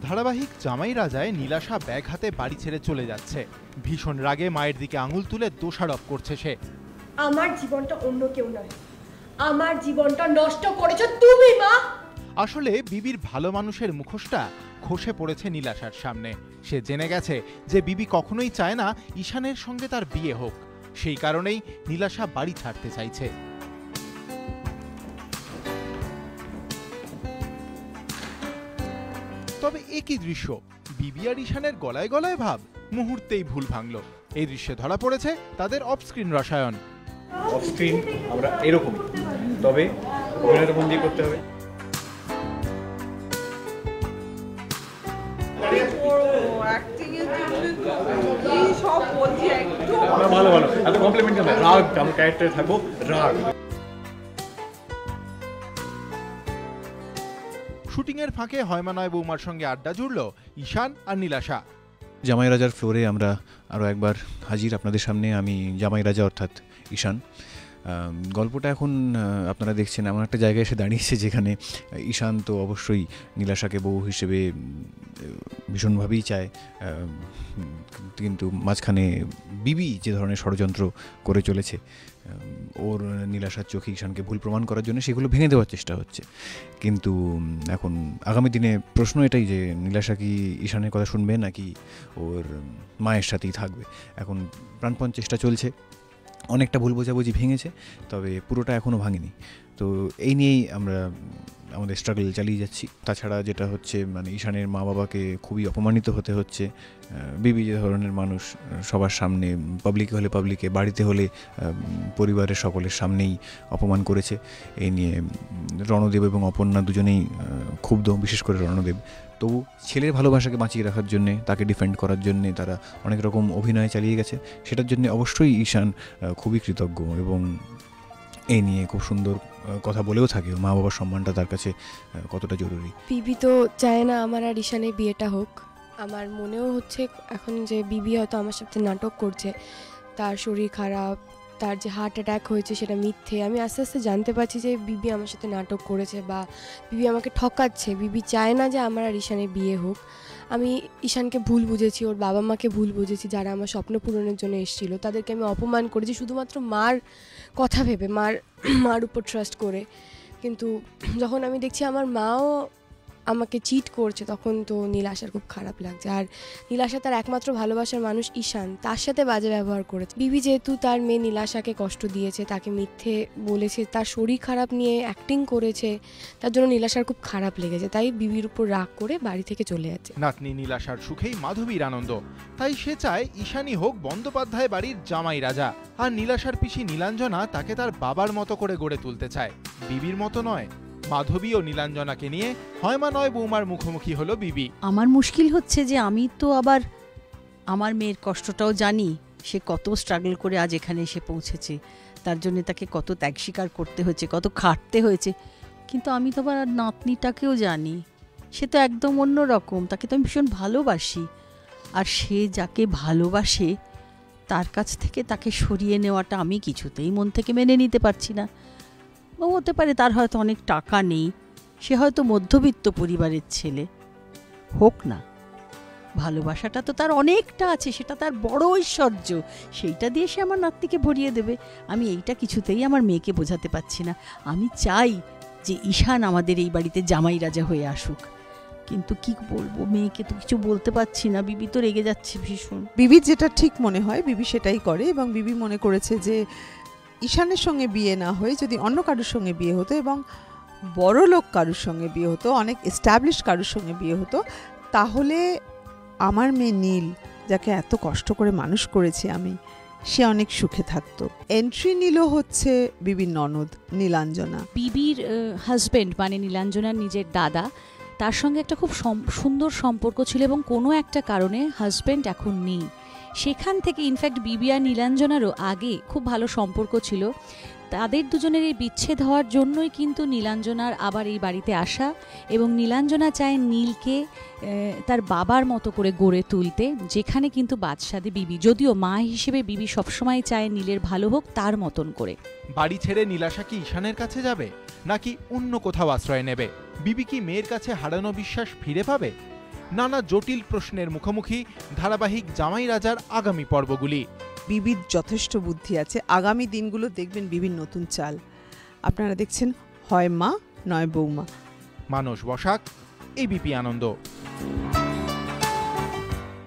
ধারাবাহিক জামাই রাজায় নীলাশা ব্যাগ হাতে বাড়ি ছেড়ে চলে যাচ্ছে। ভীষণ রাগে মায়ের দিকে আঙুল তুলে দোষারোপ করছে সে। আমার জীবনটা অন্য কেউ নয়, আমার জীবনটা নষ্ট করেছো তুমি মা। আসলে বিবির ভালো মানুষের মুখোশটা খসে পড়েছে নীলাশার সামনে। সে জেনে গেছে যে বিবি কখনোই চায় না ঈশানের সঙ্গে তার বিয়ে হোক। সেই কারণেই নীলাশা বাড়ি ছাড়তে চাইছে। তবে একই দৃশ্য, বিবি আর ঈশানের গলায় গলায় ভাব, মুহূর্তেই ভুল ভাঙল। এই দৃশ্যে ধরা পড়েছে তাদের অফস্ক্রিন রসায়ন। অফস্ক্রিন আমরা এরকম, তবে অভিনয়টা মন দিয়ে করতে হবে। ভালো ভালো, এত কমপ্লিমেন্ট কেন? রাগ, আমার ক্যারেক্টারে থাকবো রাগ। শুটিং এর ফাঁকে হয়মা নয় বৌমার সঙ্গে আড্ডা জুড়ল ঈশান আর নীলাশা। জামাই রাজার ফ্লোরে আমরা আরও একবার হাজির আপনাদের সামনে। আমি জামাই রাজা অর্থাৎ ঈশান। গল্পটা এখন আপনারা দেখছেন এমন একটা জায়গায় এসে দাঁড়িয়েছে যেখানে ঈশান তো অবশ্যই নীলাশাকে বউ হিসেবে ভীষণভাবেই চায়, কিন্তু মাঝখানে বিবি যে ধরনের ষড়যন্ত্র করে চলেছে ওর নীলাশার চোখে ঈশানকে ভুল প্রমাণ করার জন্য, সেগুলো ভেঙে দেওয়ার চেষ্টা হচ্ছে। কিন্তু এখন আগামী দিনে প্রশ্ন এটাই যে নীলাশা কি ঈশানের কথা শুনবে নাকি ওর মায়ের সাথেই থাকবে। এখন প্রাণপণ চেষ্টা চলছে। অনেকটা ভুল বোঝাবুঝি ভেঙেছে, তবে পুরোটা এখনও ভাঙেনি। তো এই নিয়েই আমরা আমাদের স্ট্রাগল চালিয়ে যাচ্ছি। তাছাড়া যেটা হচ্ছে, মানে ঈশানের মা বাবাকে খুবই অপমানিত হতে হচ্ছে। বিবি যে ধরনের মানুষ, সবার সামনে, পাবলিকে হলে পাবলিকে, বাড়িতে হলে পরিবারের সকলের সামনেই অপমান করেছে। এই নিয়ে রণদেব এবং অপর্ণা দুজনেই ক্ষুব্ধ, বিশেষ করে রণদেব। তবু ছেলের ভালোবাসাকে বাঁচিয়ে রাখার জন্যে, তাকে ডিফেন্ড করার জন্যে তারা অনেক রকম অভিনয় চালিয়ে গেছে। সেটার জন্য অবশ্যই ঈশান খুবই কৃতজ্ঞ এবং এই নিয়ে খুব সুন্দর কথা বলেও থাকে, মা বাবার সম্মানটা তার কাছে কতটা জরুরি। বিবি তো চায় না আমার আর ঈশানের বিয়েটা হোক। আমার মনেও হচ্ছে এখন যে বিবি হয়তো আমার সাথে নাটক করছে, তার শরীর খারাপ, তার যে হার্ট অ্যাটাক হয়েছে সেটা মিথ্যে। আমি আস্তে আস্তে জানতে পারছি যে বিবি আমার সাথে নাটক করেছে বা বিবি আমাকে ঠকাচ্ছে। বিবি চায় না যে আমার আর ঈশানের বিয়ে হোক। আমি ঈশানকে ভুল বুঝেছি, ওর বাবা মাকে ভুল বুঝেছি, যারা আমার স্বপ্ন পূরণের জন্য এসেছিলো তাদেরকে আমি অপমান করেছি শুধুমাত্র মার কথা ভেবে, মার উপর ট্রাস্ট করে। কিন্তু যখন আমি দেখছি আমার মাও আমাকে চিট করছে, তখন তো নীলাশার খুব খারাপ লাগছে। আর নীলাশা তার একমাত্র ভালোবাসার মানুষ ঈশান, তার সাথে বাজে ব্যবহার করেছে। বিবি যেহেতু তার মেয়ে নীলাশাকে কষ্ট দিয়েছে, তাকে মিথ্যে বলেছে, তার শরীর খারাপ নিয়ে অ্যাক্টিং করেছে, তার জন্য নীলাশার খুব খারাপ লেগেছে। তাই বিবির উপর রাগ করে বাড়ি থেকে চলে যাচ্ছে। নাতনি নীলাশার সুখেই মাধবীর আনন্দ, তাই সে চায় ঈশানই হোক বন্দ্যোপাধ্যায় বাড়ির জামাই রাজা। আর নীলাশার পিসি নীলাঞ্জনা তাকে তার বাবার মতো করে গড়ে তুলতে চায়, বিবির মতো নয়। মাধবী ও নীলাঞ্জনাকে নিয়ে হয়মা নয় বৌমার মুখোমুখি হলো বিবি। আমার মুশকিল হচ্ছে যে আমি তো আবার আমার মেয়ের কষ্টটাও জানি, সে কত স্ট্রাগল করে আজ এখানে এসে পৌঁছেছে, তার জন্য তাকে কত ত্যাগ স্বীকার করতে হয়েছে, কত খাটতে হয়েছে। কিন্তু আমি তো আবার নাতনিটাকেও জানি, সে তো একদম অন্য রকম, তাকে তো আমি ভীষণ ভালোবাসি। আর সে যাকে ভালোবাসে তার কাছ থেকে তাকে সরিয়ে নেওয়াটা আমি কিছুতেই মন থেকে মেনে নিতে পারছি না। ও হতে পারে তার হয়তো অনেক টাকা নেই, সে হয়তো মধ্যবিত্ত পরিবারের ছেলে, হোক না, ভালোবাসাটা তো তার অনেকটা আছে, সেটা তার বড় ঐশ্বর্য, সেইটা দিয়ে সে আমার নাতনিকে ভরিয়ে দেবে। আমি এইটা কিছুতেই আমার মেয়েকে বোঝাতে পারছি না। আমি চাই যে ঈশান আমাদের এই বাড়িতে জামাই রাজা হয়ে আসুক, কিন্তু কি বলবো, মেয়েকে তো কিছু বলতে পারছি না। বিবি তো রেগে যাচ্ছে ভীষণ। বিবির যেটা ঠিক মনে হয় বিবি সেটাই করে, এবং বিবি মনে করেছে যে ঈশানের সঙ্গে বিয়ে না হয়ে যদি অন্য কারোর সঙ্গে বিয়ে হতো এবং বড় লোক কারোর সঙ্গে বিয়ে হতো, অনেক এস্টাবলিশ কারোর সঙ্গে বিয়ে হতো, তাহলে আমার মেয়ে নীল, যাকে এত কষ্ট করে মানুষ করেছি আমি, সে অনেক সুখে থাকতো। এন্ট্রি নিল হচ্ছে বিবির ননদ নীলাঞ্জনা। বিবির হাজবেন্ড মানে নীলাঞ্জনার নিজের দাদা, তার সঙ্গে একটা খুব সুন্দর সম্পর্ক ছিল এবং কোনো একটা কারণে হাজবেন্ড এখন নেই। সেখান থেকে ইনফ্যাক্ট বিবি আর নীলাঞ্জনারও আগে খুব ভালো সম্পর্ক ছিল। তাদের দুজনের এই বিচ্ছেদ হওয়ার জন্যই কিন্তু নীলাঞ্জনার আবার এই বাড়িতে আসা, এবং নীলাঞ্জনা চায় নীলকে তার বাবার মতো করে গড়ে তুলতে, যেখানে কিন্তু বাদশাদে বিবি, যদিও মা হিসেবে বিবি সবসময় চায় নীলের ভালো হোক তার মতন করে। বাড়ি ছেড়ে নীলাশা কি ঈশানের কাছে যাবে নাকি অন্য কোথাও আশ্রয় নেবে? বিবি কি মেয়ের কাছে হারানো বিশ্বাস ফিরে পাবে? নানা জটিল প্রশ্নের মুখোমুখি ধারাবাহিক জামাই রাজার আগামী পর্বগুলি। বিবির যথেষ্ট বুদ্ধি আছে, আগামী দিনগুলো দেখবেন বিবির নতুন চাল। আপনারা দেখছেন হয় মা নয় বৌমা। মানস বসাক, এবিপি আনন্দ।